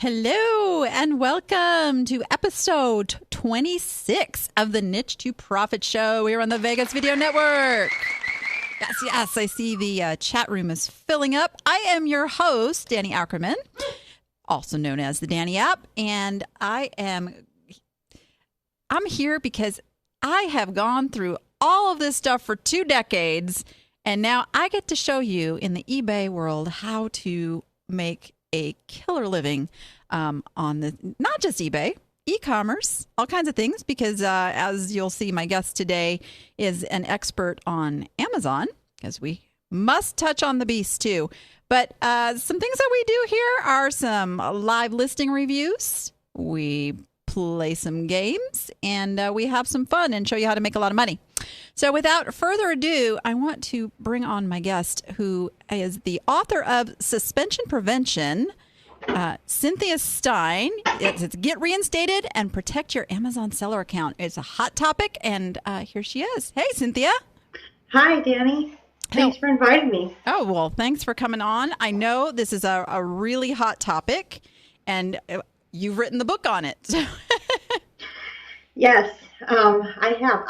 Hello and welcome to episode 26 of the Niche to Profit Show here on the Vegas Video Network. Yes, I see the chat room is filling up. I am your host, Danny Ackerman, also known as the Danny App, and I'm here because I have gone through all of this stuff for 2 decades, and now I get to show you in the eBay world how to make a killer living on the not just eBay, e-commerce, all kinds of things, because as you'll see, my guest today is an expert on Amazon, because we must touch on the beast too. But some things that we do here are some live listing reviews. We play some games, and we have some fun and show you how to make a lot of money. So without further ado, I want to bring on my guest, who is the author of Suspension Prevention, Cynthia Stein. It's Get Reinstated and Protect Your Amazon Seller Account. It's a hot topic, and here she is. Hey, Cynthia. Hi, Danny. Thanks for inviting me. Oh, well, thanks for coming on. I know this is a really hot topic, and you've written the book on it. Yes, I have.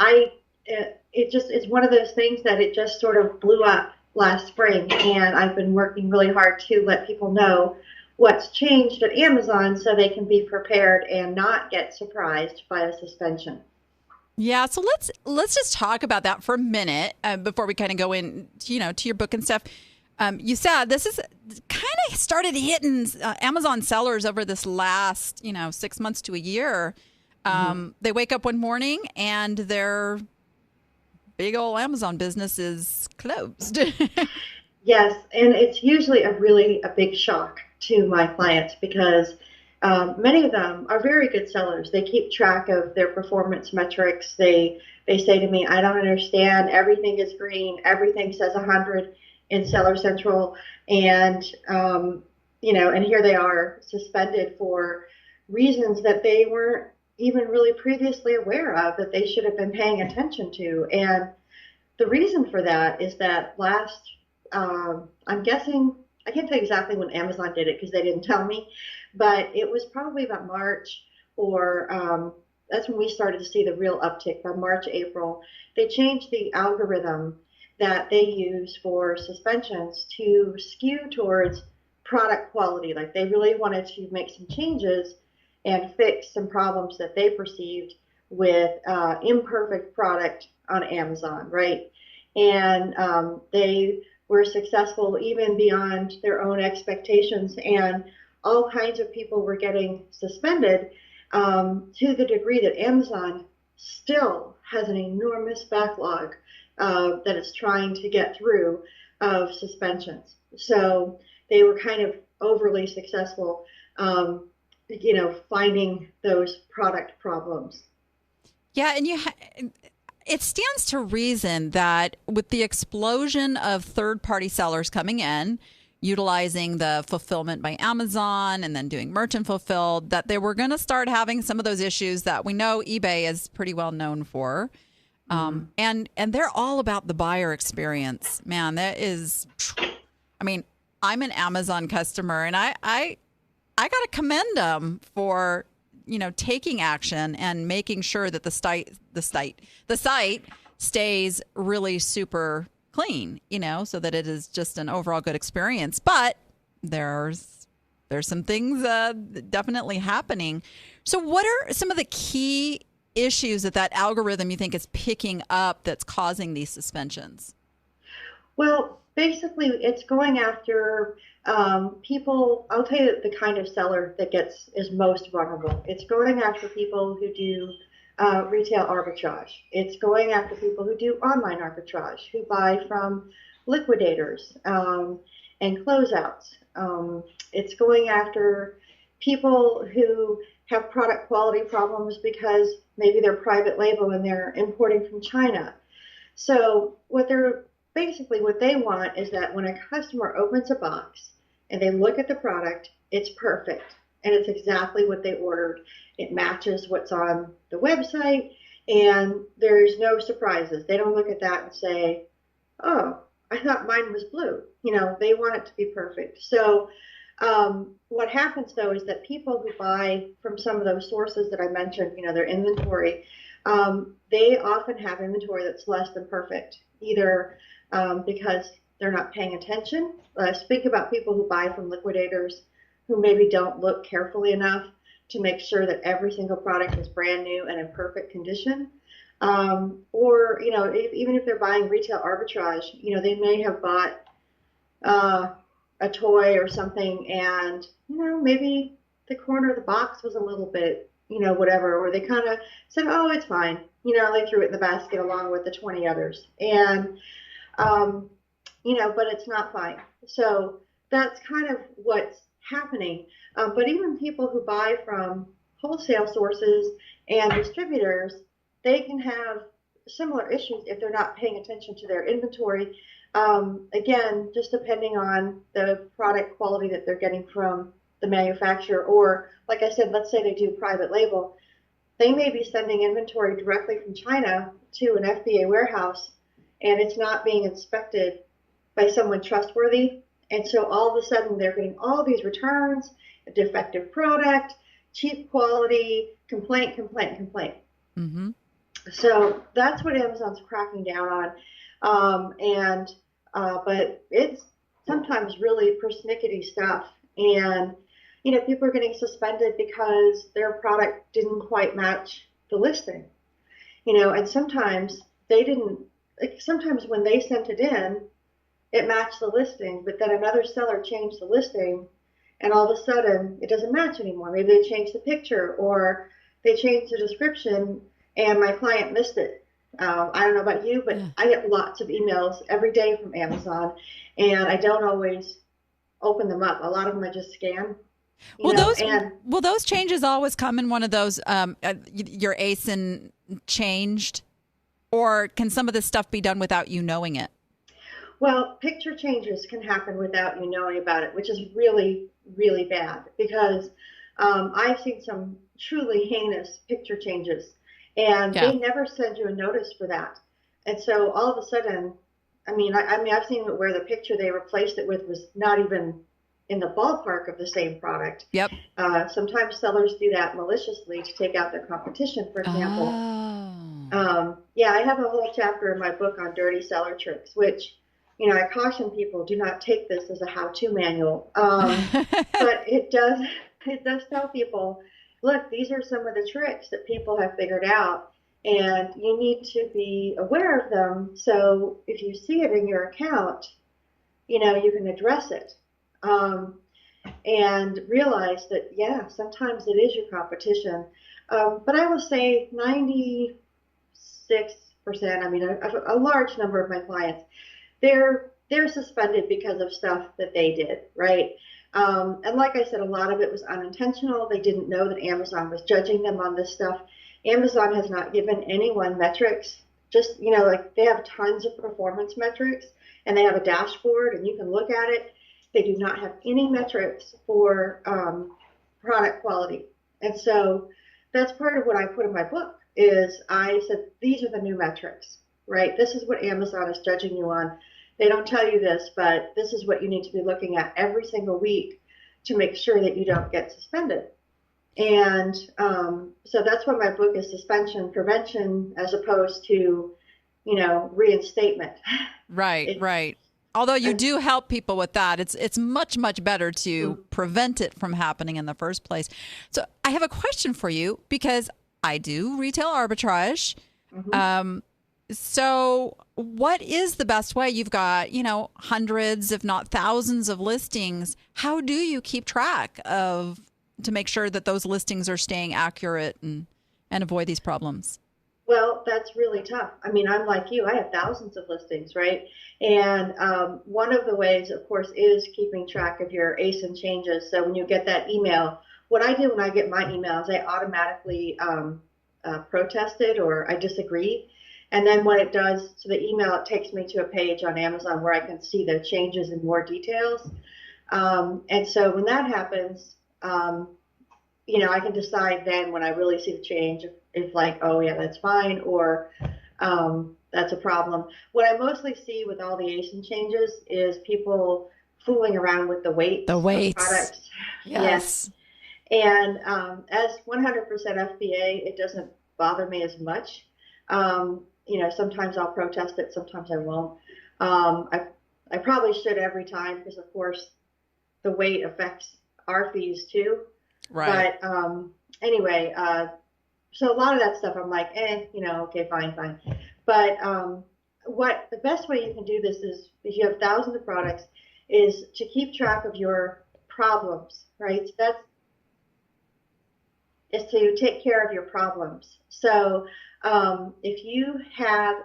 It's one of those things that it just sort of blew up last spring, and I've been working really hard to let people know what's changed at Amazon so they can be prepared and not get surprised by a suspension. Yeah, so let's just talk about that for a minute before we kind of go in, to your book and stuff. You said this is kind of started hitting Amazon sellers over this last, 6 months to a year. They wake up one morning and their big old Amazon business is closed. Yes, and it's usually a big shock to my clients because many of them are very good sellers. They keep track of their performance metrics. They say to me, I don't understand. Everything is green. Everything says 100 in Seller Central. And, and here they are suspended for reasons that they weren't even really previously aware of, that they should have been paying attention to. And the reason for that is that I'm guessing, I can't tell you exactly when Amazon did it because they didn't tell me, but it was probably about March, or that's when we started to see the real uptick, by March, April. They changed the algorithm that they use for suspensions to skew towards product quality. Like, they really wanted to make some changes and fix some problems that they perceived with imperfect product on Amazon, right? And they were successful even beyond their own expectations, and all kinds of people were getting suspended to the degree that Amazon still has an enormous backlog that it's trying to get through of suspensions. So they were kind of overly successful, finding those product problems. Yeah, and it stands to reason that with the explosion of third-party sellers coming in, utilizing the fulfillment by Amazon and then doing merchant fulfilled, that they were going to start having some of those issues that we know eBay is pretty well known for. And they're all about the buyer experience. Man, that is, I'm an Amazon customer, and I got to commend them for taking action and making sure that the site stays really super clean, so that it is just an overall good experience. But there's some things definitely happening. So what are some of the key issues that algorithm you think is picking up that's causing these suspensions? Well, basically, it's going after people. I'll tell you the kind of seller that is most vulnerable. It's going after people who do retail arbitrage. It's going after people who do online arbitrage, who buy from liquidators and closeouts. It's going after people who have product quality problems because maybe they're private label and they're importing from China. So what they want is that when a customer opens a box and they look at the product, it's perfect and it's exactly what they ordered. It matches what's on the website and there's no surprises. They don't look at that and say, oh, I thought mine was blue. They want it to be perfect. So What happens though is that people who buy from some of those sources that I mentioned, their inventory, they often have inventory that's less than perfect, either because they're not paying attention. Speak about people who buy from liquidators who maybe don't look carefully enough to make sure that every single product is brand new and in perfect condition. Or, even if they're buying retail arbitrage, they may have bought uh, a toy or something, and maybe the corner of the box was a little bit, whatever, or they kind of said, oh, it's fine, they threw it in the basket along with the 20 others, and um, but it's not fine. So that's kind of what's happening. But even people who buy from wholesale sources and distributors, they can have similar issues if they're not paying attention to their inventory. Again, just depending on the product quality that they're getting from the manufacturer, or like I said, let's say they do private label, they may be sending inventory directly from China to an FBA warehouse, and it's not being inspected by someone trustworthy. And so all of a sudden they're getting all these returns, a defective product, cheap quality, complaint, complaint, complaint. Mm-hmm. So that's what Amazon's cracking down on. But it's sometimes really persnickety stuff. And, people are getting suspended because their product didn't quite match the listing. And sometimes they didn't, like sometimes when they sent it in, it matched the listing, but then another seller changed the listing, and all of a sudden it doesn't match anymore. Maybe they changed the picture or they changed the description, and my client missed it. I don't know about you, but I get lots of emails every day from Amazon, and I don't always open them up. A lot of them I just scan. Will those changes always come in one of those your ASIN changed, or can some of this stuff be done without you knowing it? Well, picture changes can happen without you knowing about it, which is really, really bad, because I've seen some truly heinous picture changes, and they never send you a notice for that. And so all of a sudden, I've seen it where the picture they replaced it with was not even in the ballpark of the same product. Yep. Sometimes sellers do that maliciously to take out their competition, for example. Oh. I have a whole chapter in my book on dirty seller tricks, which I caution people, do not take this as a how-to manual. But it does tell people, look, these are some of the tricks that people have figured out, and you need to be aware of them. So if you see it in your account, you can address it, and realize that, sometimes it is your competition. But I will say 96%, a large number of my clients, they're suspended because of stuff that they did, right? And like I said, a lot of it was unintentional. They didn't know that Amazon was judging them on this stuff. Amazon has not given anyone metrics. Just, they have tons of performance metrics, and they have a dashboard, and you can look at it. They do not have any metrics for product quality. And so that's part of what I put in my book is I said, these are the new metrics, right? This is what Amazon is judging you on. They don't tell you this, but this is what you need to be looking at every single week to make sure that you don't get suspended. And so that's why my book is suspension prevention as opposed to, reinstatement. Right, right. Although you do help people with that, it's much, much better to prevent it from happening in the first place. So I have a question for you because I do retail arbitrage. Mm-hmm. So what is the best way? You've got, hundreds, if not thousands of listings. How do you keep track to make sure that those listings are staying accurate and avoid these problems? Well, that's really tough. I'm like you, I have thousands of listings, right? And one of the ways, of course, is keeping track of your ASIN changes. So when you get that email, what I do when I get my emails, I automatically protest it or I disagree. And then what it does, so the email, it takes me to a page on Amazon where I can see the changes in more details. And so when that happens, I can decide then when I really see the change if like, oh yeah, that's fine, or that's a problem. What I mostly see with all the ASIN changes is people fooling around with the The weights of weights. products. Yes. Yes. And as 100% FBA, it doesn't bother me as much. Sometimes I'll protest it, sometimes I won't. Um, I, I probably should every time because, of course, the weight affects our fees too. Right. But anyway, so a lot of that stuff I'm like, okay, fine, fine. But what the best way you can do this is if you have thousands of products is to keep track of your problems, right? So that's is to take care of your problems. So if you have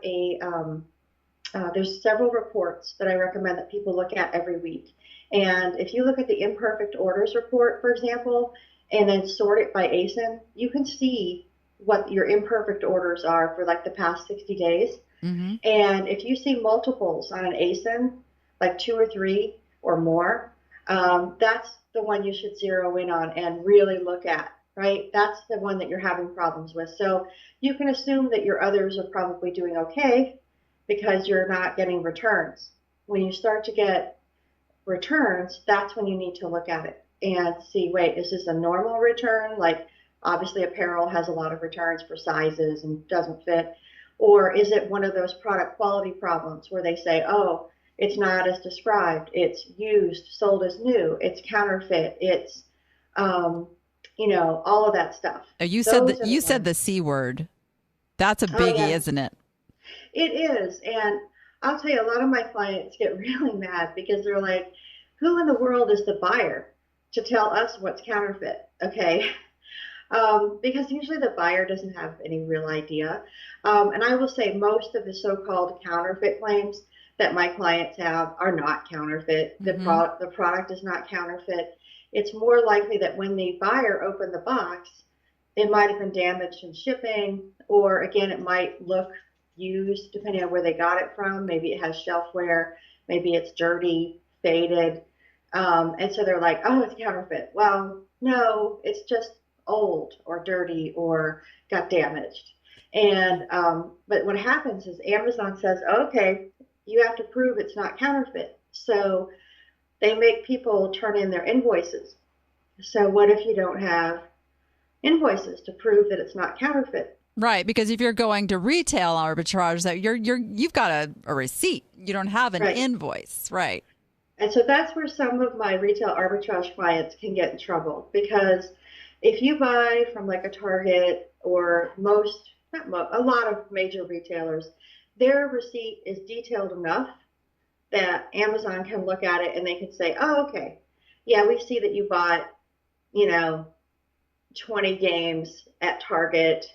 there's several reports that I recommend that people look at every week. And if you look at the imperfect orders report, for example, and then sort it by ASIN, you can see what your imperfect orders are for like the past 60 days. Mm-hmm. And if you see multiples on an ASIN, like 2 or 3 or more, that's the one you should zero in on and really look at, right? That's the one that you're having problems with. So you can assume that your others are probably doing okay because you're not getting returns. When you start to get returns, that's when you need to look at it and see, wait, is this a normal return? Like obviously apparel has a lot of returns for sizes and doesn't fit. Or is it one of those product quality problems where they say, oh, it's not as described, it's used, sold as new, it's counterfeit, it's, all of that stuff. Oh, you said Those that are the you said ones. the C word. That's a Oh, biggie, yeah, isn't it? it is. And I'll tell you, a lot of my clients get really mad because they're like, who in the world is the buyer to tell us what's counterfeit? Okay. Because usually the buyer doesn't have any real idea. And I will say most of the so-called counterfeit claims that my clients have are not counterfeit. Mm-hmm. The product is not counterfeit. It's more likely that when the buyer opened the box, it might have been damaged in shipping, or again, it might look used depending on where they got it from. Maybe it has shelf wear, maybe it's dirty, faded. And so they're like, oh, it's counterfeit. Well, no, it's just old or dirty or got damaged. And but what happens is Amazon says, okay, you have to prove it's not counterfeit. So they make people turn in their invoices. So what if you don't have invoices to prove that it's not counterfeit? Right, because if you're going to retail arbitrage, that you've got a receipt. You don't have an Right. invoice, right? And so that's where some of my retail arbitrage clients can get in trouble because if you buy from like a Target or a lot of major retailers, their receipt is detailed enough that Amazon can look at it and they can say, oh, okay, yeah, we see that you bought, you know, 20 games at Target,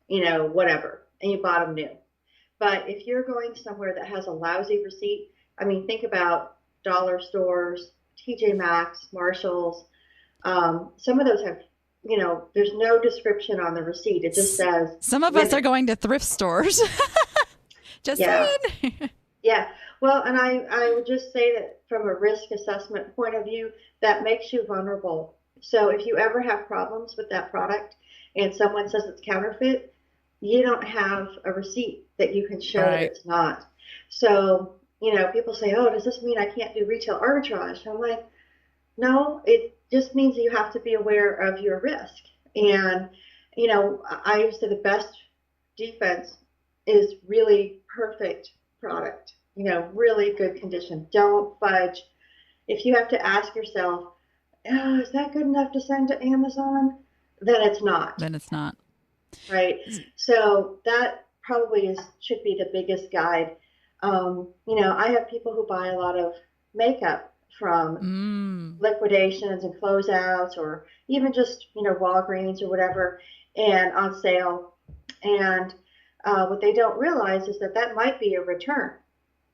whatever, and you bought them new. But if you're going somewhere that has a lousy receipt, I mean, think about dollar stores, TJ Maxx, Marshalls. Some of those have, there's no description on the receipt. It just says Some of us are limit. going to thrift stores. Just Yeah, saying. yeah. Well, and I would just say that from a risk assessment point of view, that makes you vulnerable. So if you ever have problems with that product and someone says it's counterfeit, you don't have a receipt that you can show that Right. it's not. So, people say, oh, does this mean I can't do retail arbitrage? I'm like, no, it just means you have to be aware of your risk. And, I say the best defense is really perfect product, really good condition. Don't fudge. If you have to ask yourself, oh, is that good enough to send to Amazon? Then it's not, Then it's not. right? So that probably should be the biggest guide. I have people who buy a lot of makeup from Mm. liquidations and closeouts or even just, Walgreens or whatever and on sale. And what they don't realize is that that might be a return.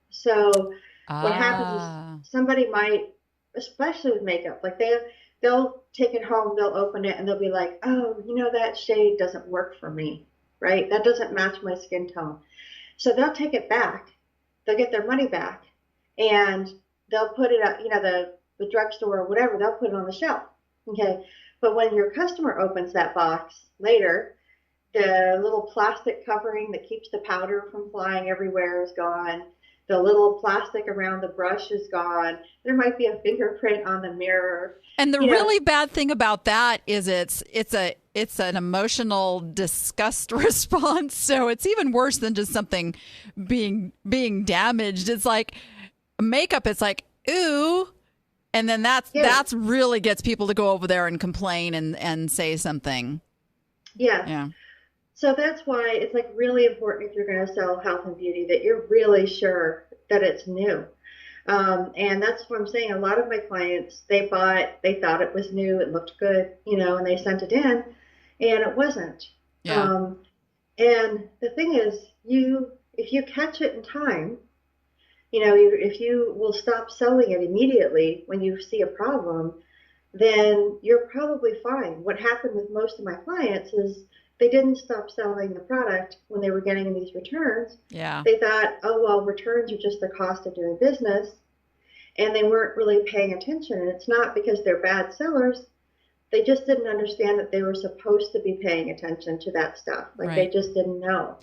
So what happens is Ah. somebody might, especially with makeup, like they'll take it home, they'll open it, and they'll be like, oh, that shade doesn't work for me, right? That doesn't match my skin tone. So they'll take it back, they'll get their money back, and they'll put it up, the drugstore or whatever, they'll put it on the shelf. Okay. But when your customer opens that box later, the little plastic covering that keeps the powder from flying everywhere is gone. the little plastic around the brush is gone. There might be a fingerprint on the mirror. And the You know, really bad thing about that is it's an emotional disgust response. So it's even worse than just something being damaged. It's like makeup. It's like ooh, and then that's really gets people to go over there and complain and say something. yeah. Yeah. So that's why it's like really important if you're going to sell health and beauty that you're really sure that it's new. And that's what I'm saying. A lot of my clients, they thought it was new, it looked good, and they sent it in, and it wasn't. Yeah. And the thing is, if you catch it in time, if you will stop selling it immediately when you see a problem, then you're probably fine. What happened with most of my clients is they didn't stop selling the product when they were getting these returns. Yeah. They thought, oh, well, returns are just the cost of doing business. And they weren't really paying attention. And it's not because they're bad sellers. They just didn't understand that they were supposed to be paying attention to that stuff. Like they just didn't know.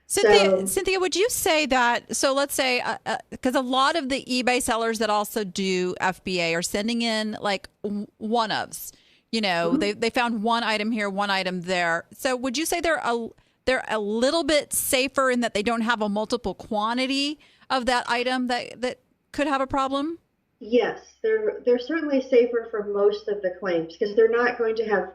Cynthia, would you say that, so let's say, because a lot of the eBay sellers that also do FBA are sending in like one-ofs, they found one item here, one item there. So would you say they're a little bit safer in that they don't have a multiple quantity of that item that could have a problem? Yes, they're certainly safer for most of the claims because they're not going to have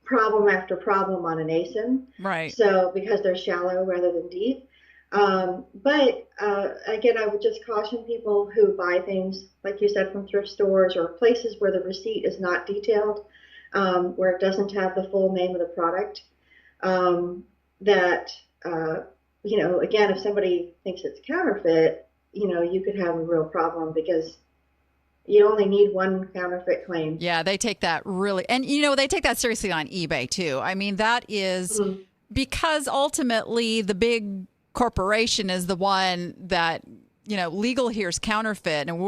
problem after problem on an ASIN. Right. So because they're shallow rather than deep. But again, I would just caution people who buy things, like you said, from thrift stores or places where the receipt is not detailed, where it doesn't have the full name of the product, that, again, if somebody thinks it's counterfeit, you could have a real problem because you only need one counterfeit claim. Yeah, they take that really, and they take that seriously on eBay too. I mean, that is because ultimately the big corporation is the one that, legal hears counterfeit and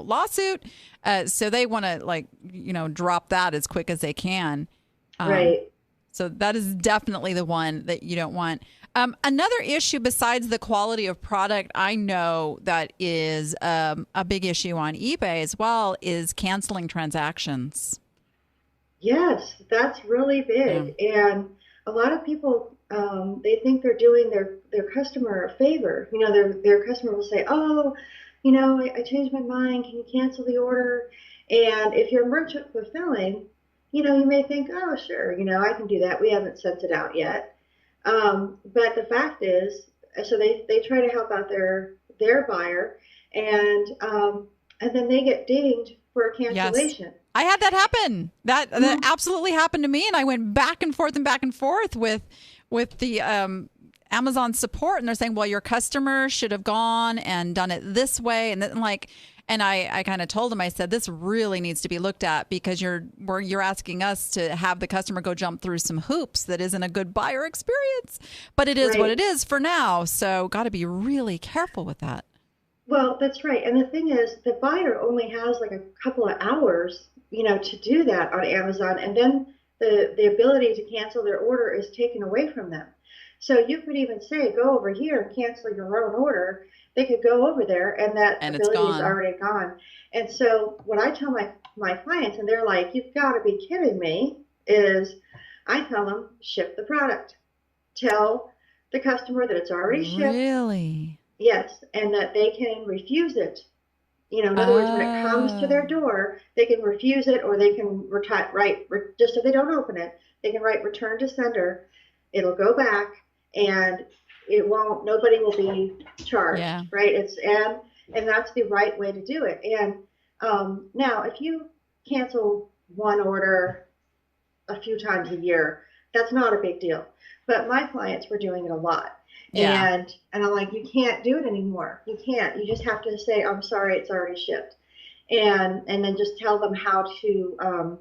lawsuit. So they want to drop that as quick as they can. Right. So that is definitely the one that you don't want. Another issue besides the quality of product, I know that is a big issue on eBay as well, is canceling transactions. Yes, that's really big. Yeah. And a lot of people, they think they're doing their customer a favor. Their customer will say, oh, I changed my mind. Can you cancel the order? And if you're merchant fulfilling, you may think, oh, sure, I can do that. We haven't sent it out yet. But the fact is, so they try to help out their buyer, and then they get dinged for a cancellation. Yes. I had that happen. That absolutely happened to me, and I went back and forth with the Amazon support, and they're saying, well, your customer should have gone and done it this way, and then and I kind of told him, I said, this really needs to be looked at because you're asking us to have the customer go jump through some hoops that isn't a good buyer experience, but it is what it is for now. So got to be really careful with that. Well, that's right. And the thing is, the buyer only has like a couple of hours, to do that on Amazon. And then the ability to cancel their order is taken away from them. So you could even say, go over here and cancel your own order. They could go over there and that ability is already gone. And so what I tell my clients, and they're like, you've got to be kidding me, is I tell them, ship the product. Tell the customer that it's already shipped. Really? Yes, and that they can refuse it. In other words, when it comes to their door, they can refuse it, or they can write, just so they don't open it, they can write return to sender. It'll go back, and nobody will be charged, right? And that's the right way to do it. And now, if you cancel one order a few times a year, that's not a big deal. But my clients were doing it a lot. Yeah. And I'm like, you can't do it anymore. You can't. You just have to say, I'm sorry, it's already shipped. And then just tell them how to,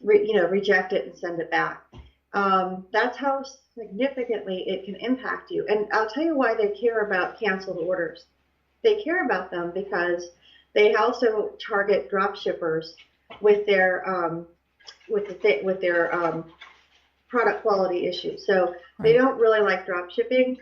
reject it and send it back. That's how significantly it can impact you. And I'll tell you why they care about canceled orders. They care about them because they also target dropshippers with their product quality issues. So they don't really like drop shipping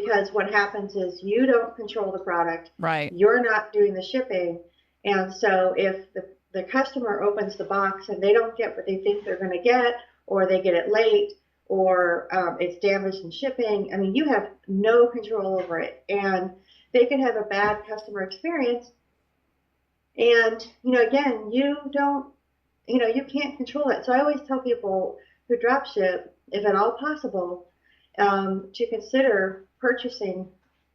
because what happens is you don't control the product. Right. You're not doing the shipping. And so if the customer opens the box and they don't get what they think they're going to get, or they get it late, or it's damaged in shipping, I mean, you have no control over it. And they can have a bad customer experience. And, again, you don't, you can't control it. So I always tell people who drop ship, if at all possible, to consider purchasing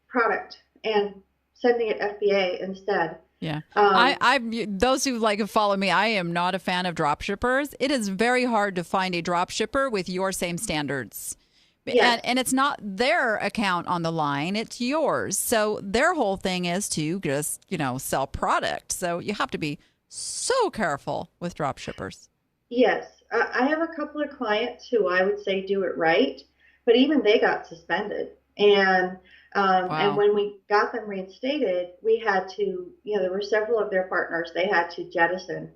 product and sending it FBA instead. Yeah. I those who follow me, I am not a fan of drop shippers. It is very hard to find a drop shipper with your same standards. Yes. And it's not their account on the line, it's yours. So their whole thing is to just, sell product. So you have to be so careful with drop shippers. Yes. I have a couple of clients who I would say do it right, but even they got suspended. And Wow. and when we got them reinstated, we had to, there were several of their partners they had to jettison,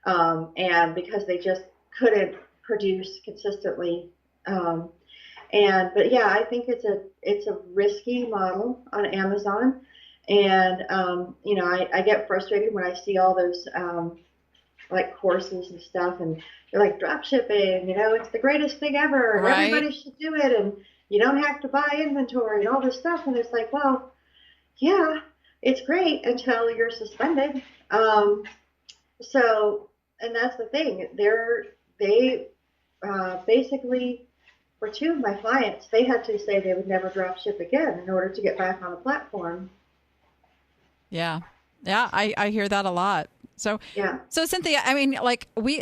and because they just couldn't produce consistently. But yeah, I think it's a risky model on Amazon, and I get frustrated when I see all those courses and stuff, and they're like, drop shipping, it's the greatest thing ever, and Right. everybody should do it, and you don't have to buy inventory and all this stuff. And it's like, well, yeah, it's great until you're suspended. And that's the thing. They basically, for two of my clients, they had to say they would never drop ship again in order to get back on the platform. Yeah. Yeah, I hear that a lot. So, Yeah. So Cynthia, I mean,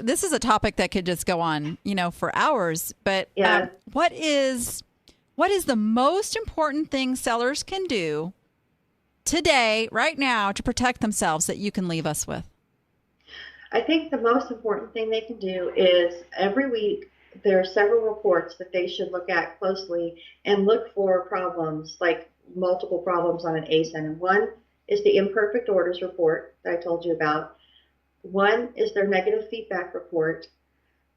this is a topic that could just go on, for hours, but Yeah. what is the most important thing sellers can do today, right now, to protect themselves that you can leave us with? I think the most important thing they can do is every week there are several reports that they should look at closely and look for problems, like multiple problems on an ASIN. And one is the imperfect orders report that I told you about. One is their negative feedback report.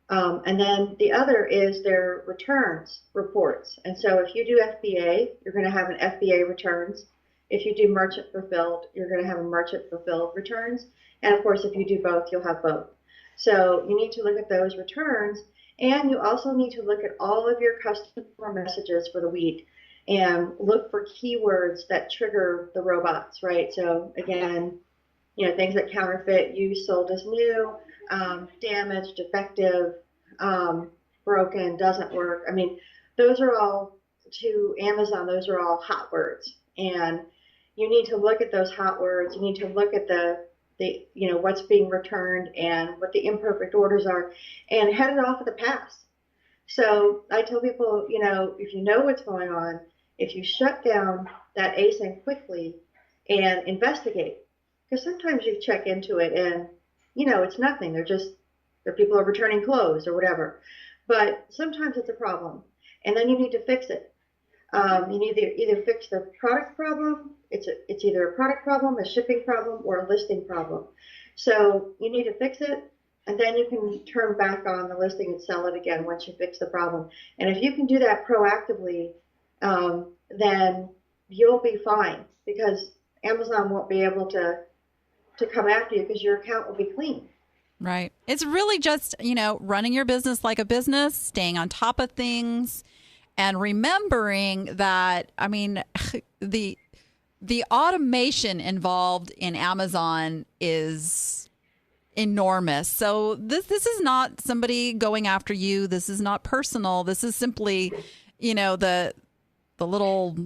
And then the other is their returns reports. And so if you do FBA, you're going to have an FBA returns. If you do merchant fulfilled, you're going to have a merchant fulfilled returns. And of course, if you do both, you'll have both. So you need to look at those returns. And you also need to look at all of your customer messages for the week and look for keywords that trigger the robots, right? So again, things like counterfeit, used, sold as new, damaged, defective, broken, doesn't work. I mean, those are all, to Amazon, those are all hot words. And you need to look at those hot words. You need to look at the what's being returned and what the imperfect orders are, and head it off at the pass. So I tell people, if you know what's going on, if you shut down that ASIN quickly and investigate, because sometimes you check into it and, it's nothing. People are returning clothes or whatever. But sometimes it's a problem, and then you need to fix it. You need to either fix the product problem. It's either a product problem, a shipping problem, or a listing problem. So you need to fix it, and then you can turn back on the listing and sell it again once you fix the problem. And if you can do that proactively, then you'll be fine, because Amazon won't be able to come after you, because your account will be clean. Right. It's really just, running your business like a business, staying on top of things, and remembering that, I mean, the automation involved in Amazon is enormous. So this is not somebody going after you. This is not personal. This is simply, the little,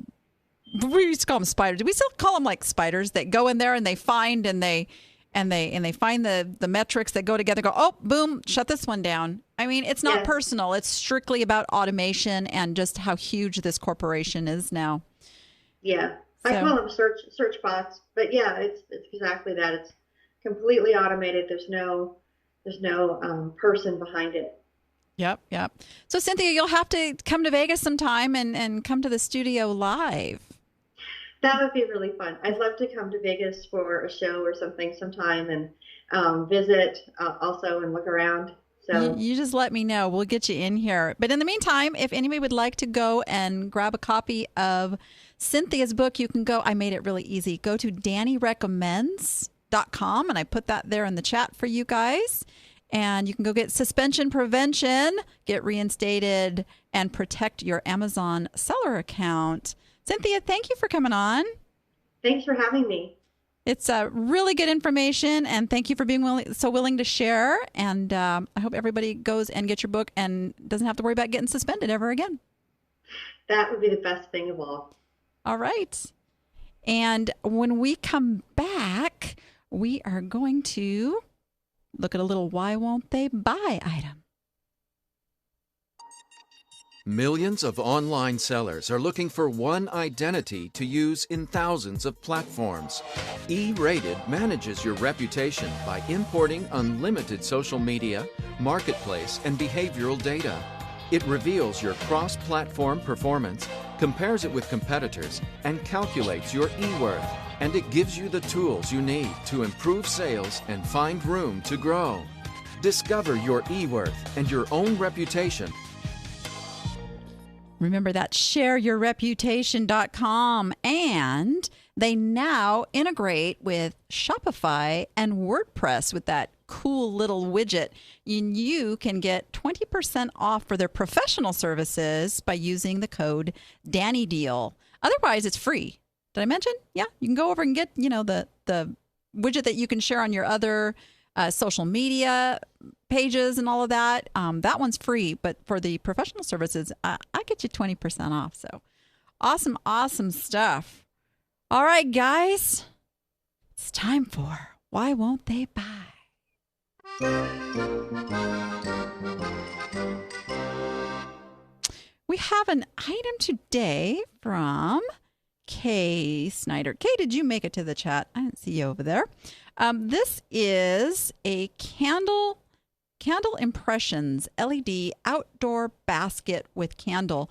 we used to call them spiders. Do we still call them like spiders that go in there and they find and they find the metrics that go together, go, oh, boom, shut this one down. I mean, it's not personal. It's strictly about automation and just how huge this corporation is now. Yeah. I call them search bots, but yeah, it's exactly that. It's completely automated. There's no person behind it. Yep. So Cynthia, you'll have to come to Vegas sometime and come to the studio live. That would be really fun. I'd love to come to Vegas for a show or something sometime and visit also and look around. So you just let me know. We'll get you in here. But in the meantime, if anybody would like to go and grab a copy of Cynthia's book, you can go. I made it really easy. Go to DannyRecommends.com, and I put that there in the chat for you guys. And you can go get suspension prevention, get reinstated, and protect your Amazon seller account. Cynthia, thank you for coming on. Thanks for having me. It's really good information, and thank you for being willing to share. And I hope everybody goes and gets your book and doesn't have to worry about getting suspended ever again. That would be the best thing of all. All right. And when we come back, we are going to look at a little Why Won't They Buy item. Millions of online sellers are looking for one identity to use in thousands of platforms. E-Rated manages your reputation by importing unlimited social media, marketplace, and behavioral data. It reveals your cross-platform performance, compares it with competitors, and calculates your e-worth. And it gives you the tools you need to improve sales and find room to grow. Discover your e-worth and your own reputation. Remember that shareyourreputation.com, and they now integrate with Shopify and WordPress with that cool little widget. You can get 20% off for their professional services by using the code DannyDeal. Otherwise, it's free. Did I mention? Yeah, you can go over and get, the widget that you can share on your other social media pages and all of that. That one's free, but for the professional services, I get you 20% off. So awesome, awesome stuff. All right, guys, it's time for Why Won't They Buy? We have an item today from Kay Snyder. Kay, did you make it to the chat? I didn't see you over there. This is a candle impressions LED outdoor basket with candle.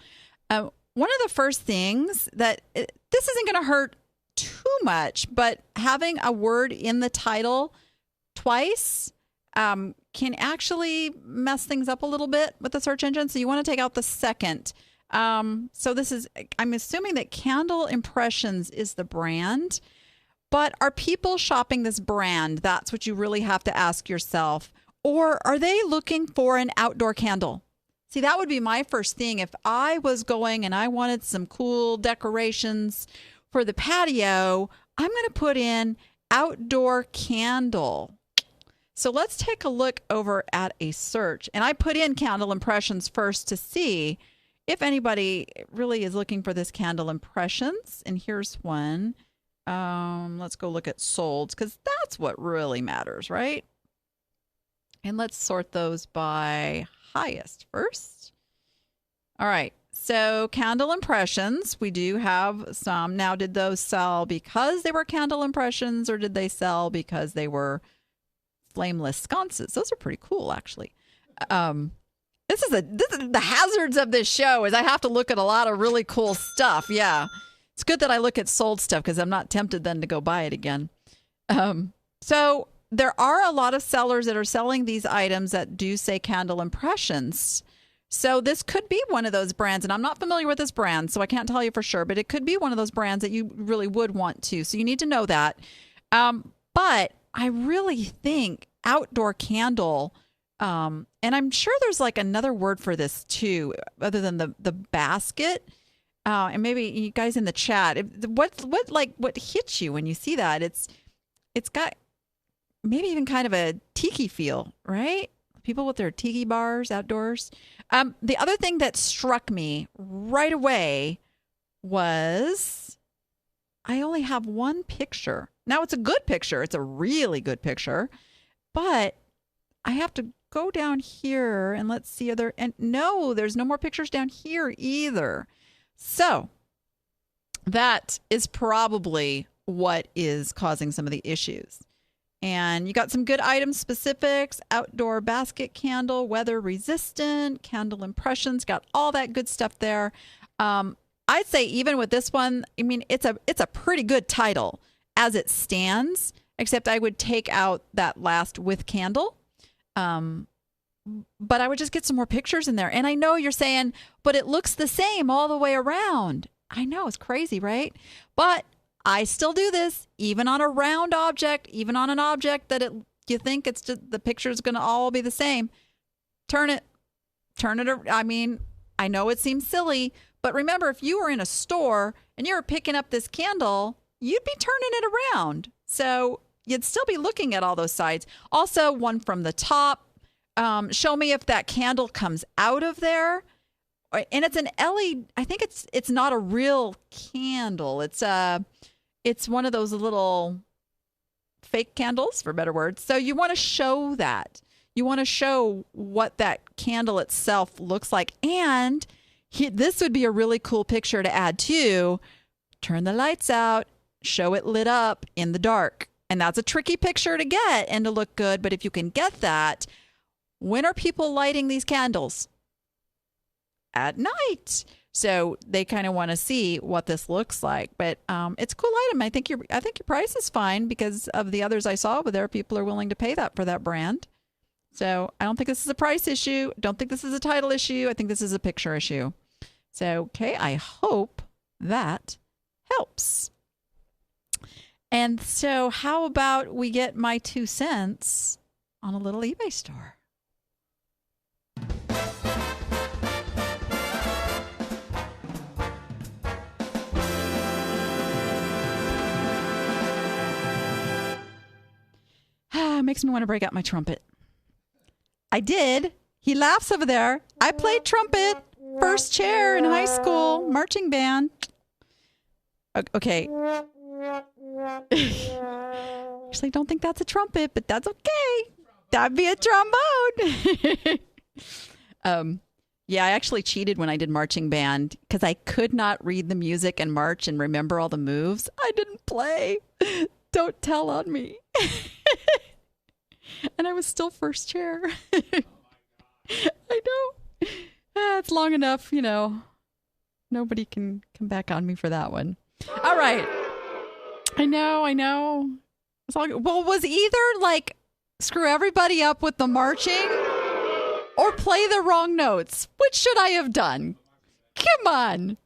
One of the first things that this isn't going to hurt too much, but having a word in the title twice can actually mess things up a little bit with the search engine. So you want to take out the second. So this is, I'm assuming that Candle Impressions is the brand, but are people shopping this brand? That's what you really have to ask yourself. Or are they looking for an outdoor candle? See, that would be my first thing. If I was going and I wanted some cool decorations for the patio, I'm going to put in outdoor candle. So let's take a look over at a search. And I put in Candle Impressions first to see if anybody really is looking for this Candle Impressions. And here's one. Let's go look at solds, because that's what really matters, right? And let's sort those by highest first. All right. So Candle Impressions, we do have some. Now, did those sell because they were Candle Impressions, or did they sell because they were flameless sconces? Those are pretty cool, actually. This is the hazards of this show is I have to look at a lot of really cool stuff. Yeah. It's good that I look at sold stuff because I'm not tempted then to go buy it again. So there are a lot of sellers that are selling these items that do say Candle Impressions. So this could be one of those brands, and I'm not familiar with this brand, so I can't tell you for sure, but it could be one of those brands that you really would want to. So you need to know that. But I really think outdoor candle, and I'm sure there's like another word for this too, other than the basket. And maybe you guys in the chat, what hits you when you see that? It's got maybe even kind of a tiki feel, right? People with their tiki bars outdoors. The other thing that struck me right away was I only have one picture. Now, it's a good picture. It's a really good picture. But I have to go down here and let's see other. And no, there's no more pictures down here either. So that is probably what is causing some of the issues. And you got some good item specifics, outdoor basket candle, weather resistant, Candle Impressions, got all that good stuff there. I'd say even with this one, I mean, it's a pretty good title as it stands, except I would take out that last with candle. but I would just get some more pictures in there. And I know you're saying, but it looks the same all the way around. I know, it's crazy, right? But I still do this, even on a round object, even on an object that you think it's just, the picture's going to all be the same. Turn it. I mean, I know it seems silly, but remember, if you were in a store and you were picking up this candle, you'd be turning it around. So you'd still be looking at all those sides. Also, one from the top. Show me if that candle comes out of there. And it's an LED. I think it's not a real candle. It's one of those little fake candles, for better words. So you want to show that. You want to show what that candle itself looks like. And this would be a really cool picture to add too. Turn the lights out. Show it lit up in the dark. And that's a tricky picture to get and to look good. But if you can get that, when are people lighting these candles? At night. So they kind of want to see what this looks like. But it's a cool item. I think your price is fine because of the others I saw over there. People are willing to pay that for that brand. So I don't think this is a price issue. Don't think this is a title issue. I think this is a picture issue. So, okay, I hope that helps. And so how about we get my 2 cents on a little eBay store? Makes me want to break out my trumpet. I did. He laughs over there. I played trumpet, first chair in high school, marching band. Okay. Actually, I don't think that's a trumpet, but that's okay. That'd be a trombone. Yeah, I actually cheated when I did marching band because I could not read the music and march and remember all the moves. I didn't play. Don't tell on me. And I was still first chair. I know. It's long enough, Nobody can come back on me for that one. All right. I know. Well, was either like screw everybody up with the marching or play the wrong notes? Which should I have done? Come on.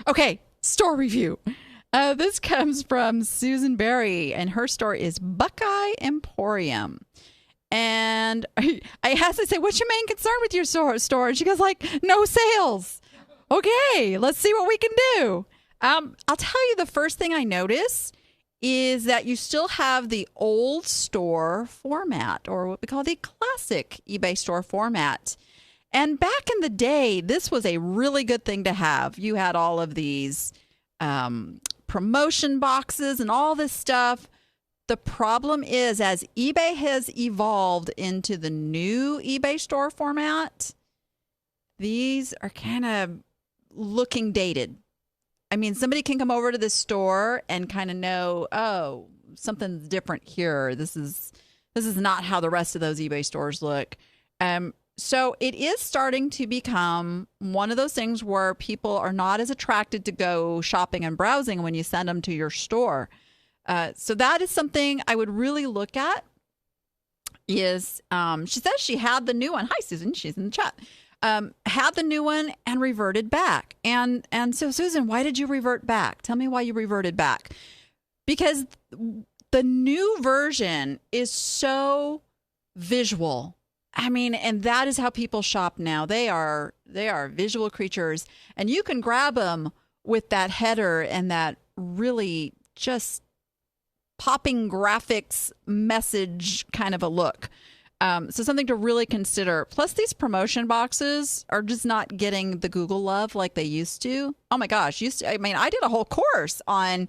Okay, store review. This comes from Susan Berry, and her store is Buckeye Emporium. And I asked to say, what's your main concern with your store? And she goes like, no sales. Okay, let's see what we can do. I'll tell you the first thing I notice is that you still have the old store format, or what we call the classic eBay store format. And back in the day, this was a really good thing to have. You had all of these promotion boxes and all this stuff. The problem is, as eBay has evolved into the new eBay store format, these are kind of looking dated. I mean, somebody can come over to this store and kind of know, oh, something's different here. This is not how the rest of those eBay stores look. So it is starting to become one of those things where people are not as attracted to go shopping and browsing when you send them to your store. So that is something I would really look at. Is she says she had the new one. Hi, Susan. She's in the chat. Had the new one and reverted back. And so, Susan, why did you revert back? Tell me why you reverted back. Because the new version is so visual. I mean, and that is how people shop now. They are visual creatures, and you can grab them with that header and that really just popping graphics message kind of a look. So something to really consider. Plus, these promotion boxes are just not getting the Google love like they used to. Oh my gosh, I did a whole course on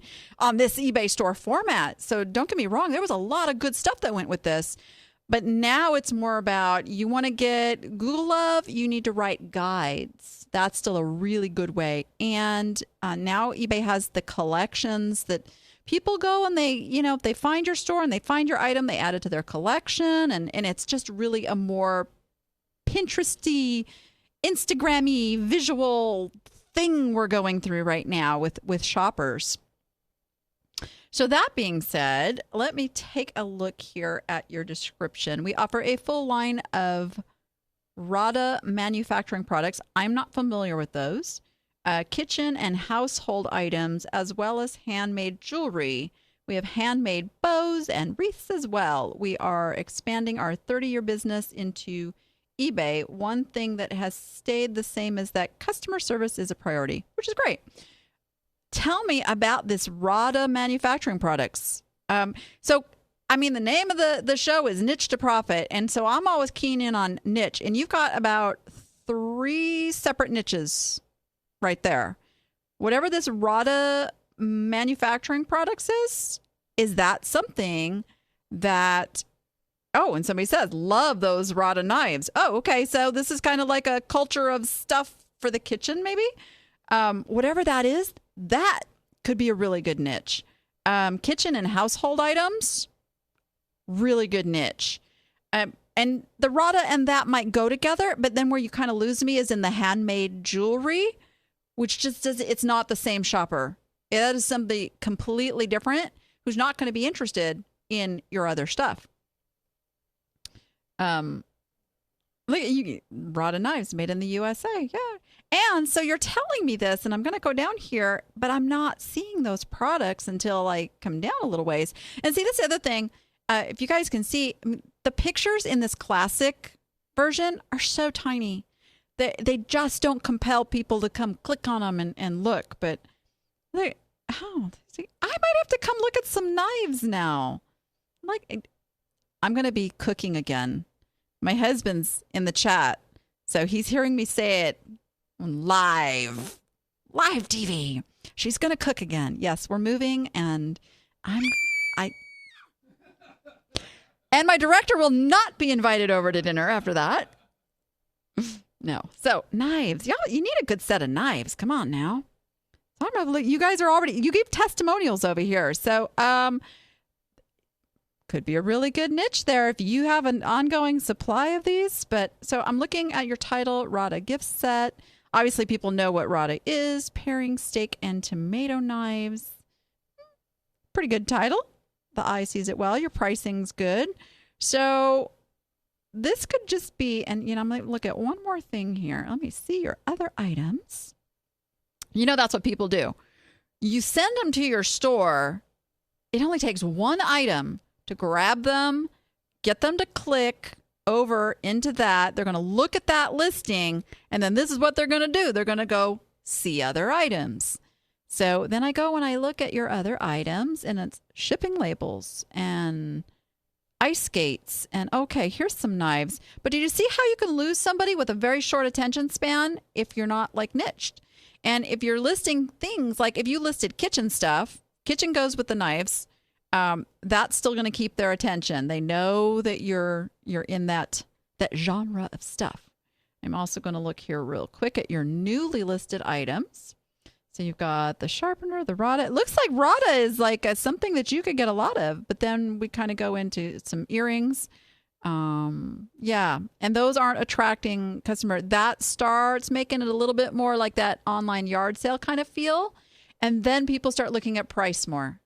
this eBay store format. So don't get me wrong, there was a lot of good stuff that went with this. But now it's more about, you want to get Google love, you need to write guides. That's still a really good way. And now eBay has the collections that people go and they, if they find your store and they find your item, they add it to their collection. And it's just really a more Pinteresty, Instagrammy visual thing we're going through right now with shoppers. So that being said, let me take a look here at your description. We offer a full line of Rada manufacturing products. I'm not familiar with those. Kitchen and household items, as well as handmade jewelry. We have handmade bows and wreaths as well. We are expanding our 30-year business into eBay. One thing that has stayed the same is that customer service is a priority, which is great. Tell me about this Rada manufacturing products. The name of the show is Niche to Profit. And so I'm always keen in on niche. And you've got about 3 separate niches right there. Whatever this Rada manufacturing products is that something that, oh, and somebody says, love those Rada knives. Oh, okay. So this is kind of like a culture of stuff for the kitchen, maybe. Whatever that is, that could be a really good niche. Kitchen and household items, really good niche. And the Rada and that might go together, but then where you kind of lose me is in the handmade jewelry, which just does, it's not the same shopper. That is somebody completely different who's not going to be interested in your other stuff. Look, Rada knives made in the USA. Yeah. And so you're telling me this, and I'm going to go down here, but I'm not seeing those products until I come down a little ways. And see, that's the other thing. If you guys can see, the pictures in this classic version are so tiny. They just don't compel people to come click on them and look. But see, I might have to come look at some knives now. I'm going to be cooking again. My husband's in the chat, so he's hearing me say it live TV. She's going to cook again. Yes, we're moving, and and my director will not be invited over to dinner after that. No. So knives. Y'all, you need a good set of knives. Come on now. You guys are already, you give testimonials over here. So, could be a really good niche there if you have an ongoing supply of these. But so I'm looking at your title, Rada gift set. Obviously, people know what Rada is. Paring steak and tomato knives. Pretty good title. The eye sees it well. Your pricing's good. So this could just be, and I'm going to look at one more thing here. Let me see your other items. That's what people do. You send them to your store. It only takes one item to grab them, get them to click over into that. They're going to look at that listing, and then this is what they're going to do. They're going to go see other items. So then I go and I look at your other items, and it's shipping labels and ice skates. And okay, here's some knives. But did you see how you can lose somebody with a very short attention span if you're not niched? And if you're listing things, like if you listed kitchen stuff, kitchen goes with the knives, that's still going to keep their attention. They know that you're in that genre of stuff. I'm also going to look here real quick at your newly listed items. So you've got the sharpener, the Rada. It looks like Rada is like something that you could get a lot of, but then we kind of go into some earrings. Yeah, and those aren't attracting customer. That starts making it a little bit more like that online yard sale kind of feel. And then people start looking at price more.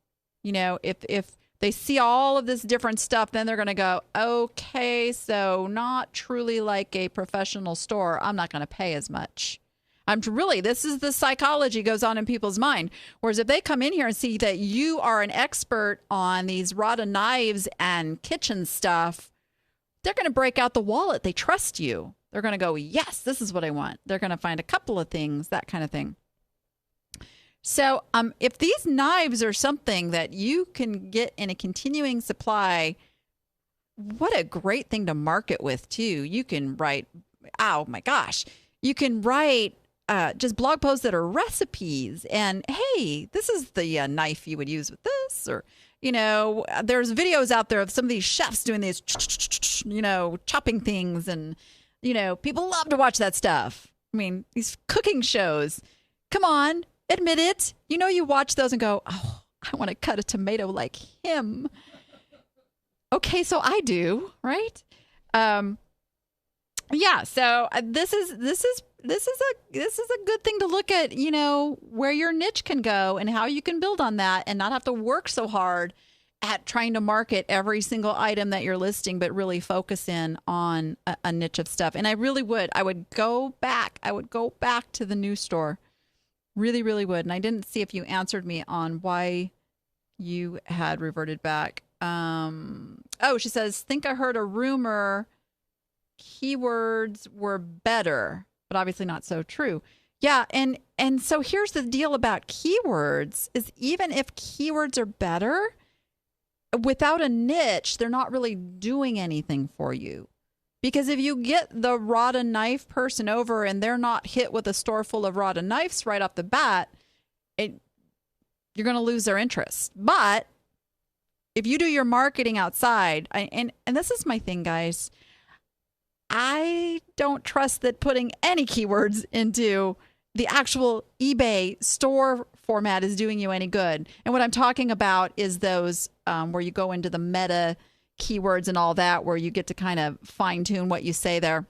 If they see all of this different stuff, then they're going to go, okay, so not truly like a professional store. I'm not going to pay as much. This is the psychology goes on in people's mind. Whereas if they come in here and see that you are an expert on these Rada knives and kitchen stuff, they're going to break out the wallet. They trust you. They're going to go, yes, this is what I want. They're going to find a couple of things, that kind of thing. So if these knives are something that you can get in a continuing supply, what a great thing to market with, too. You can write, oh, my gosh, you can write just blog posts that are recipes. And, hey, this is the knife you would use with this. Or, there's videos out there of some of these chefs doing these, chopping things. And, people love to watch that stuff. I mean, these cooking shows. Come on. Admit it. You watch those and go, oh, I want to cut a tomato like him. Okay, so I do, right? Yeah, so this is a good thing to look at, where your niche can go and how you can build on that and not have to work so hard at trying to market every single item that you're listing, but really focus in on a niche of stuff. And I would go back to the new store. Really, really would. And I didn't see if you answered me on why you had reverted back. She says, think I heard a rumor keywords were better, but obviously not so true. Yeah, and so here's the deal about keywords is even if keywords are better, without a niche, they're not really doing anything for you. Because if you get the rod and knife person over and they're not hit with a store full of rod and knives right off the bat, you're going to lose their interest. But if you do your marketing outside, and this is my thing, guys, I don't trust that putting any keywords into the actual eBay store format is doing you any good. And what I'm talking about is those where you go into the meta keywords and all that, where you get to kind of fine tune what you say there.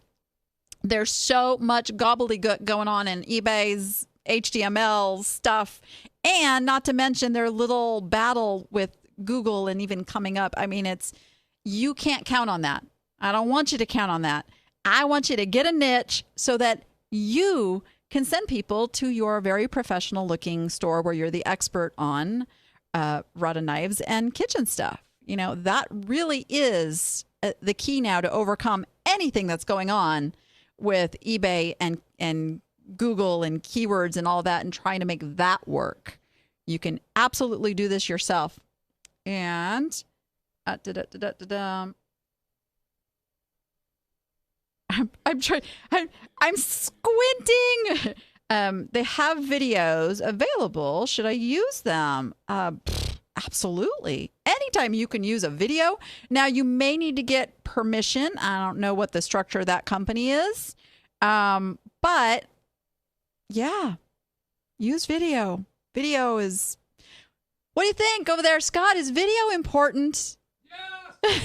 There's so much gobbledygook going on in eBay's HTML stuff, and not to mention their little battle with Google and even coming up. I mean, you can't count on that. I don't want you to count on that. I want you to get a niche so that you can send people to your very professional looking store where you're the expert on rod and knives and kitchen stuff. That really is the key now to overcome anything that's going on with eBay and Google and keywords and all that and trying to make that work. You can absolutely do this yourself. And I'm trying. I'm squinting. They have videos available. Should I use them? Absolutely. Anytime you can use a video. Now, you may need to get permission. I don't know what the structure of that company is. But yeah, use video. Video is. What do you think over there, Scott? Is video important? Yes.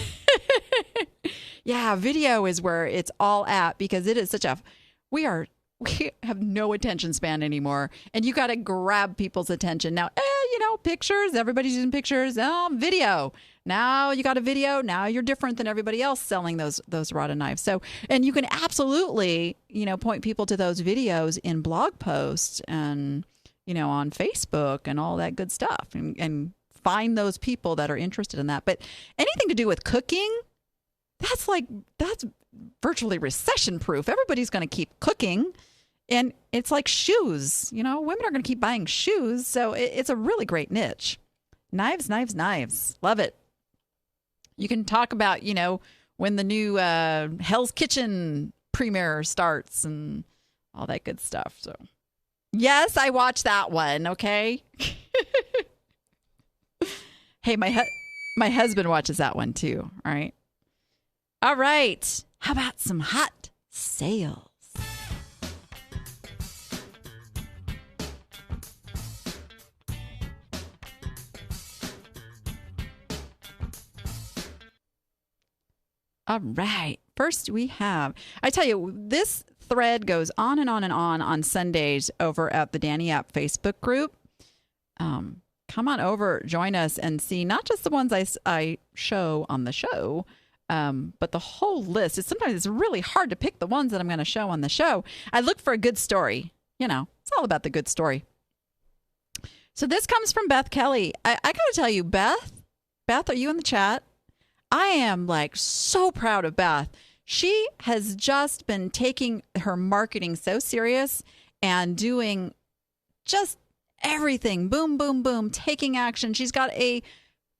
Yeah, video is where it's all at because it is such a. We have no attention span anymore, and you got to grab people's attention now. Pictures. Everybody's using pictures. Video. Now you got a video. Now you're different than everybody else selling those rod and knives. So, and you can absolutely point people to those videos in blog posts and on Facebook and all that good stuff, and find those people that are interested in that. But anything to do with cooking, that's virtually recession proof. Everybody's going to keep cooking. And it's like shoes, women are going to keep buying shoes. So it's a really great niche. Knives, knives, knives. Love it. You can talk about, when the new Hell's Kitchen premiere starts and all that good stuff. So, yes, I watched that one. Okay. Hey, my husband watches that one too. All right. All right. How about some hot sales? All right. First we have, I tell you, this thread goes on and on and on Sundays over at the Danny App Facebook group. Come on over, join us and see not just the ones I show on the show, but the whole list. Sometimes it's really hard to pick the ones that I'm going to show on the show. I look for a good story. It's all about the good story. So this comes from Beth Kelly. I got to tell you, Beth, are you in the chat? I am so proud of Beth. She has just been taking her marketing so serious and doing just everything. Boom, boom, boom, taking action. She's got a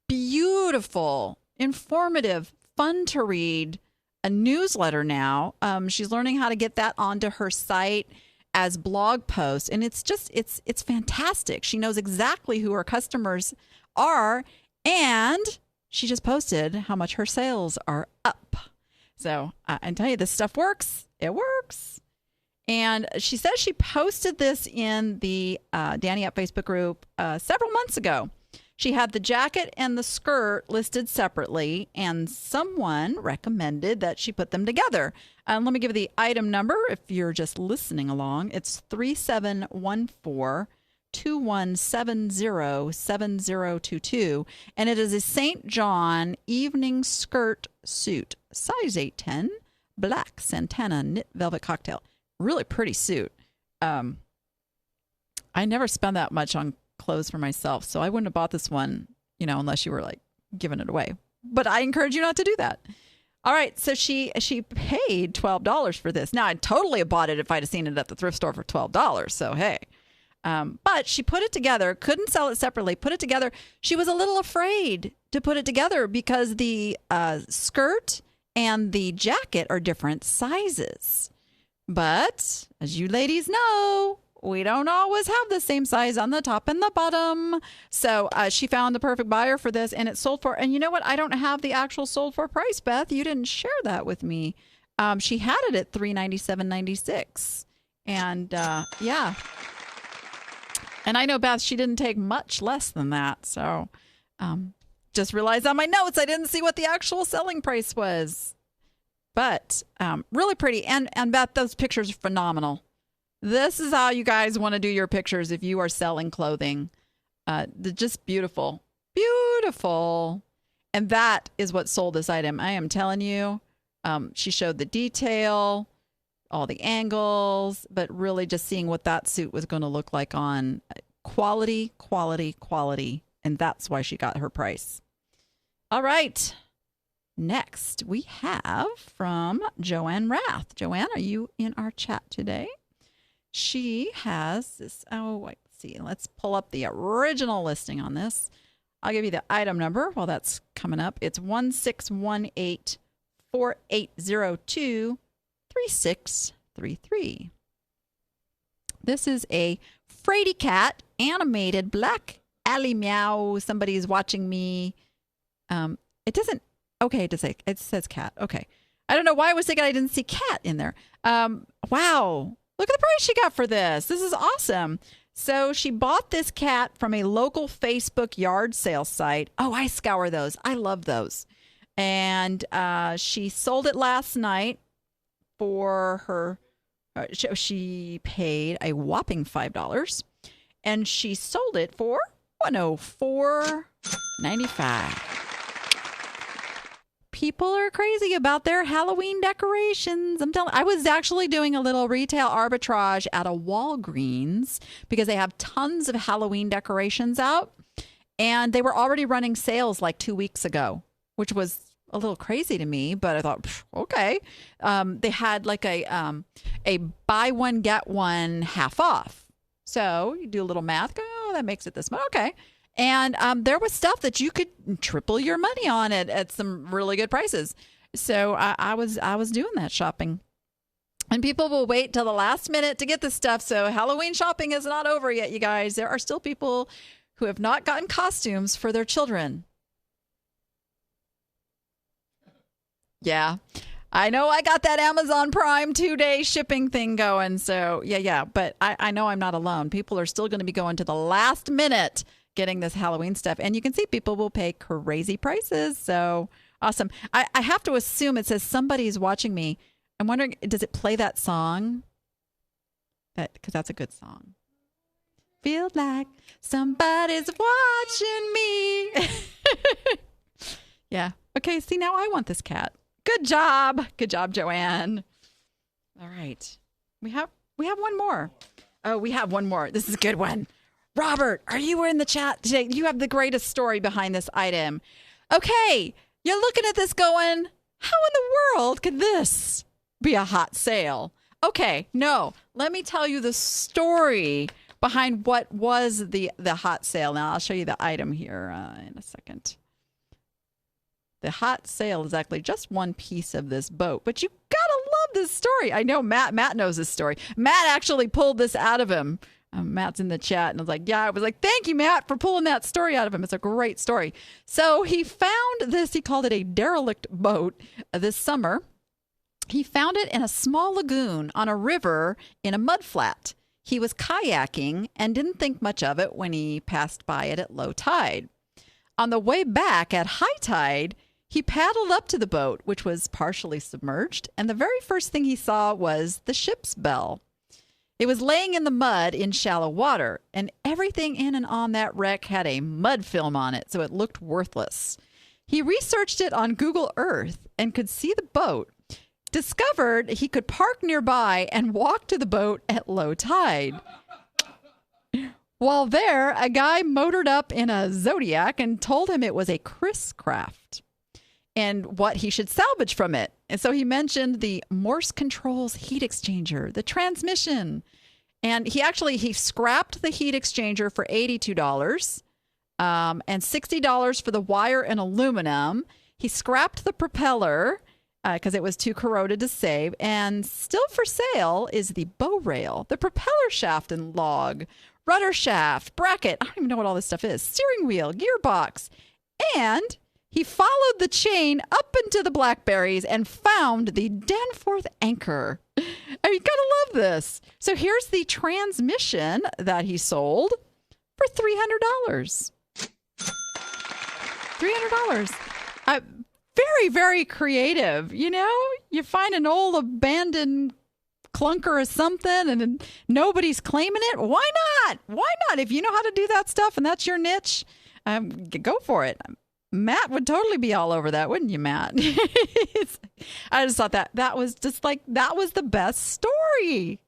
beautiful, informative, fun to read, a newsletter now. She's learning how to get that onto her site as blog posts. And it's fantastic. She knows exactly who her customers are. And she just posted how much her sales are up. So I tell you, this stuff works. It works. And she says she posted this in the Danny App Facebook group several months ago. She had the jacket and the skirt listed separately, and someone recommended that she put them together. And let me give you the item number if you're just listening along. It's 3714-2170-7022. And it is a St. John evening skirt suit, size 810, black Santana knit velvet cocktail. Really pretty suit. I never spend that much on clothes for myself, so I wouldn't have bought this one, unless you were like giving it away. But I encourage you not to do that. All right, so she paid $12 for this. Now, I'd totally have bought it if I'd have seen it at the thrift store for $12. So, hey. But she put it together, couldn't sell it separately, put it together. She was a little afraid to put it together because the skirt and the jacket are different sizes. But, as you ladies know, we don't always have the same size on the top and the bottom. So she found the perfect buyer for this, and it sold for, and you know what? I don't have the actual sold for price, Beth. You didn't share that with me. She had it at $397.96. And yeah. And I know, Beth, she didn't take much less than that. So just realized on my notes, I didn't see what the actual selling price was. But really pretty. And Beth, those pictures are phenomenal. This is how you guys want to do your pictures if you are selling clothing. They're just beautiful. Beautiful. And that is what sold this item. I am telling you, she showed the detail, all the angles, but really just seeing what that suit was going to look like on quality, quality, quality. And that's why she got her price. All right. Next, we have from Joanne Rath. Joanne, are you in our chat today? She has this, let's see. Let's pull up the original listing on this. I'll give you the item number while that's coming up. It's 1618-4802-3633. This is a Fraidy cat animated black alley meow. Somebody's watching me. It doesn't, okay, it says cat. Okay. I don't know why I was thinking I didn't see cat in there. Wow. Look at the price she got for this. This is awesome. So she bought this cat from a local Facebook yard sale site. Oh, I scour those. I love those. And she sold it last night for her. She paid a whopping $5. And she sold it for $104.95. People are crazy about their Halloween decorations. I was actually doing a little retail arbitrage at a Walgreens because they have tons of Halloween decorations out. And they were already running sales like 2 weeks ago, which was a little crazy to me. But I thought, okay. They had like a buy one, get one half off. So you do a little math. Go, oh, that makes it this much. Okay. And there was stuff that you could triple your money on it at some really good prices. So I was doing that shopping. And people will wait till the last minute to get this stuff. So Halloween shopping is not over yet, you guys. There are still people who have not gotten costumes for their children. Yeah. I know I got that Amazon Prime 2-day shipping thing going. So yeah. But I know I'm not alone. People are still going to be going to the last minute getting this Halloween stuff. And you can see people will pay crazy prices. So awesome. I have to assume it says somebody's watching me. I'm wondering, does it play that song? Because that's a good song. Feel like somebody's watching me. Yeah. Okay. See, now I want this cat. Good job. Good job, Joanne. All right. We have one more. Oh, we have one more. This is a good one. Robert, are you in the chat today? You have the greatest story behind this item. Okay, you're looking at this going, how in the world could this be a hot sale? Okay, no, let me tell you the story behind what was the hot sale. Now, I'll show you the item here in a second. The hot sale is actually just one piece of this boat, but you gotta love this story. I know Matt knows this story. Matt actually pulled this out of him. Matt's in the chat, and I was like, thank you, Matt, for pulling that story out of him. It's a great story. So he found this, he called it a derelict boat this summer. He found it in a small lagoon on a river in a mudflat. He was kayaking and didn't think much of it when he passed by it at low tide. On the way back at high tide, He paddled up to the boat, which was partially submerged, and the very first thing he saw was the ship's bell. It was laying in the mud in shallow water, and everything in and on that wreck had a mud film on it, so it looked worthless. He researched it on Google Earth and could see the boat, discovered he could park nearby and walk to the boat at low tide. While there, a guy motored up in a Zodiac and told him it was a Chris craft and what he should salvage from it. And so he mentioned the Morse Controls heat exchanger, the transmission. And he scrapped the heat exchanger for $82 and $60 for the wire and aluminum. He scrapped the propeller because it was too corroded to save. And still for sale is the bow rail, the propeller shaft and log, rudder shaft, bracket. I don't even know what all this stuff is. Steering wheel, gearbox. And he followed the chain up into the blackberries and found the Danforth anchor. You gotta love this. So here's the transmission that he sold for $300. $300. Very, very creative. You know, you find an old abandoned clunker or something and nobody's claiming it. Why not? Why not? If you know how to do that stuff and that's your niche, go for it. Matt would totally be all over that, wouldn't you, Matt? I just thought that was just like, that was the best story.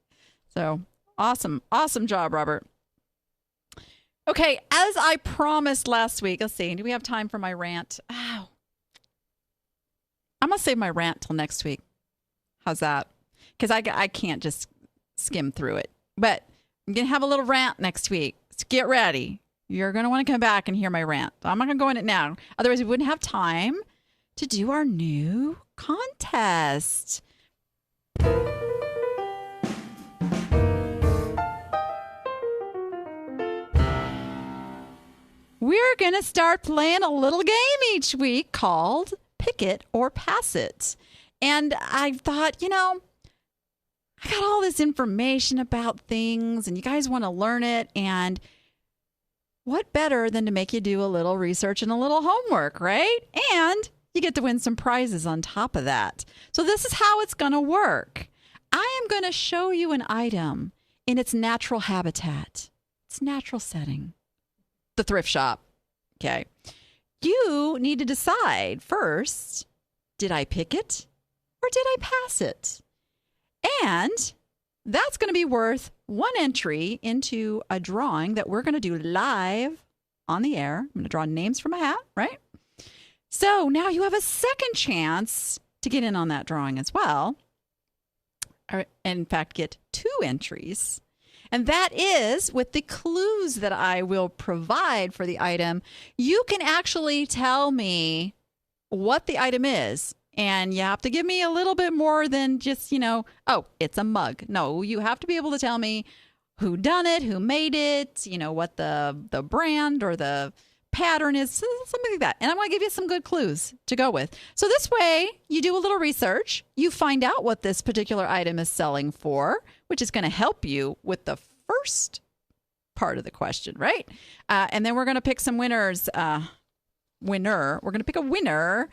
So awesome. Awesome job, Robert. Okay, as I promised last week, let's see, do we have time for my rant? Oh, I'm going to save my rant till next week. How's that? Because I can't just skim through it. But I'm going to have a little rant next week. So get ready. You're going to want to come back and hear my rant. I'm not going to go in it now. Otherwise, we wouldn't have time to do our new contest. We're going to start playing a little game each week called Picket or Pass It. And I thought, I got all this information about things and you guys want to learn it. And what better than to make you do a little research and a little homework, right? And you get to win some prizes on top of that. So this is how it's going to work. I am going to show you an item in its natural habitat, its natural setting, the thrift shop. Okay. You need to decide first, did I pick it or did I pass it? And that's going to be worth one entry into a drawing that we're going to do live on the air. I'm going to draw names from a hat, right? So now you have a second chance to get in on that drawing as well. Or, in fact, get 2 entries. And that is with the clues that I will provide for the item. You can actually tell me what the item is. And you have to give me a little bit more than just, oh, it's a mug. No, you have to be able to tell me who done it, who made it, what the brand or the pattern is, something like that. And I'm going to give you some good clues to go with. So this way, you do a little research. You find out what this particular item is selling for, which is going to help you with the first part of the question, right? And then we're going to pick some winners. We're going to pick a winner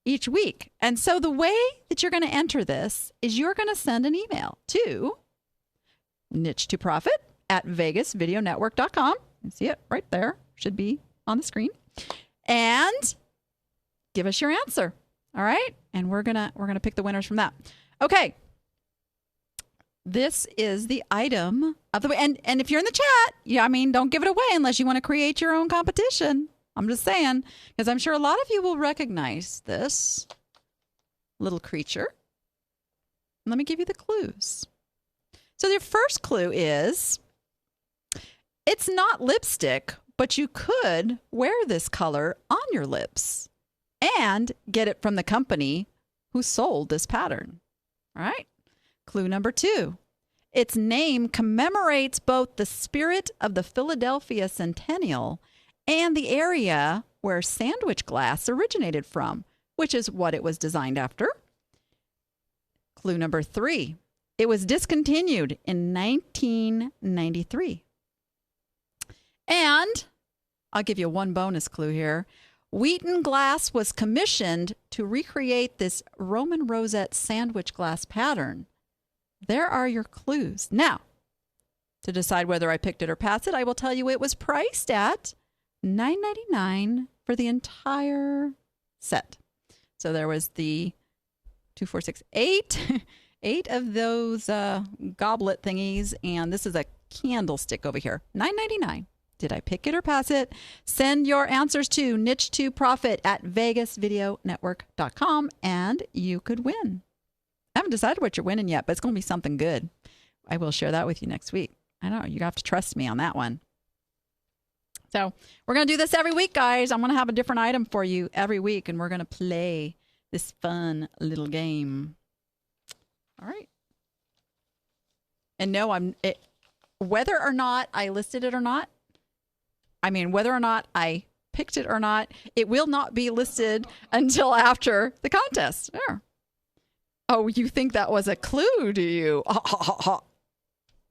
each week. And so the way that you're going to enter this is you're going to send an email to niche2profit@vegasvideonetwork.com. You see it right there. Should be on the screen. And give us your answer. All right? And we're going to pick the winners from that. Okay. This is the item of the week. And if you're in the chat, don't give it away unless you want to create your own competition. I'm just saying, because I'm sure a lot of you will recognize this little creature. Let me give you the clues. So the first clue is, it's not lipstick, but you could wear this color on your lips and get it from the company who sold this pattern. All right. Clue number 2. Its name commemorates both the spirit of the Philadelphia Centennial and the area where sandwich glass originated from, which is what it was designed after. Clue number 3. It was discontinued in 1993. And I'll give you one bonus clue here. Wheaton Glass was commissioned to recreate this Roman rosette sandwich glass pattern. There are your clues. Now, to decide whether I picked it or passed it, I will tell you it was priced at $9.99 for the entire set. So there was the 2, 4, 6, 8, 8 of those goblet thingies, and this is a candlestick over here. $9.99. Did I pick it or pass it? Send your answers to niche2profit at vegasvideonetwork.com and you could win. I haven't decided what you're winning yet, but it's going to be something good. I will share that with you next week. I know you have to trust me on that one. So we're going to do this every week, guys. I'm going to have a different item for you every week, and we're going to play this fun little game. All right. And no, whether or not I listed it or not, whether or not I picked it or not, it will not be listed until after the contest. There. Oh, you think that was a clue, do you?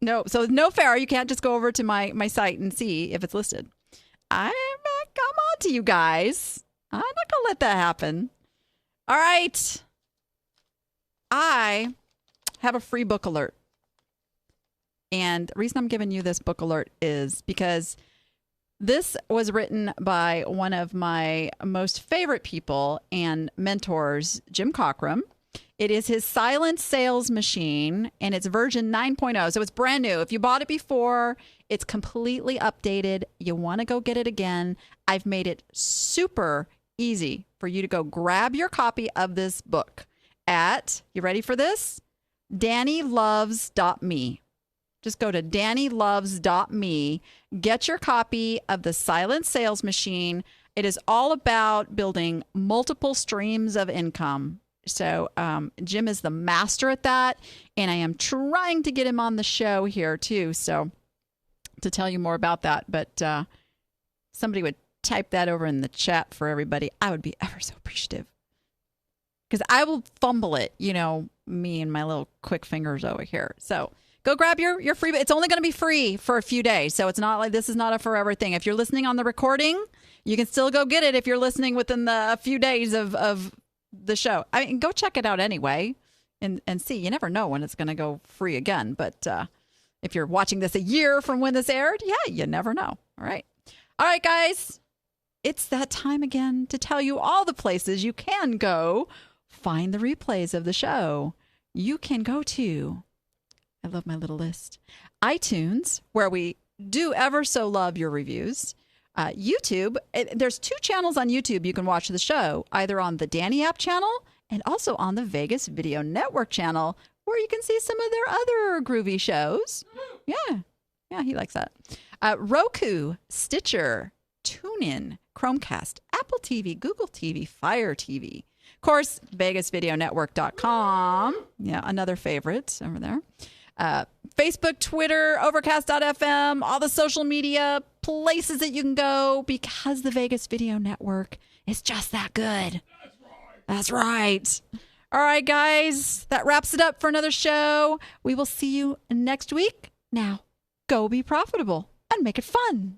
No, so no fair. You can't just go over to my site and see if it's listed. I'm not come on to you guys. I'm not going to let that happen. All right. I have a free book alert. And the reason I'm giving you this book alert is because this was written by one of my most favorite people and mentors, Jim Cockrum. It is his Silent Sales Machine, and it's version 9.0. So it's brand new. If you bought it before, it's completely updated. You want to go get it again. I've made it super easy for you to go grab your copy of this book at, you ready for this? DannyLoves.me. Just go to DannyLoves.me. Get your copy of the Silent Sales Machine. It is all about building multiple streams of income. So Jim is the master at that, and I am trying to get him on the show here too. So to tell you more about that, but somebody would type that over in the chat for everybody. I would be ever so appreciative because I will fumble it, me and my little quick fingers over here. So go grab your free. It's only going to be free for a few days. So it's not like this is not a forever thing. If you're listening on the recording, you can still go get it if you're listening within a few days of the show. Go check it out anyway and see. You never know when it's going to go free again. But if you're watching this a year from when this aired, you never know. All right, guys. It's that time again to tell you all the places you can go find the replays of the show. You can go to, I love my little list, iTunes, where we do ever so love your reviews. YouTube, there's 2 channels on YouTube you can watch the show, either on the Danny App channel and also on the Vegas Video Network channel, where you can see some of their other groovy shows. Yeah, he likes that. Roku, Stitcher, TuneIn, Chromecast, Apple TV, Google TV, Fire TV. Of course, VegasVideoNetwork.com. Yeah, another favorite over there. Facebook, Twitter, Overcast.fm, all the social media places that you can go because the Vegas Video Network is just that good. That's right. All right, guys, that wraps it up for another show. We will see you next week. Now, go be profitable and make it fun.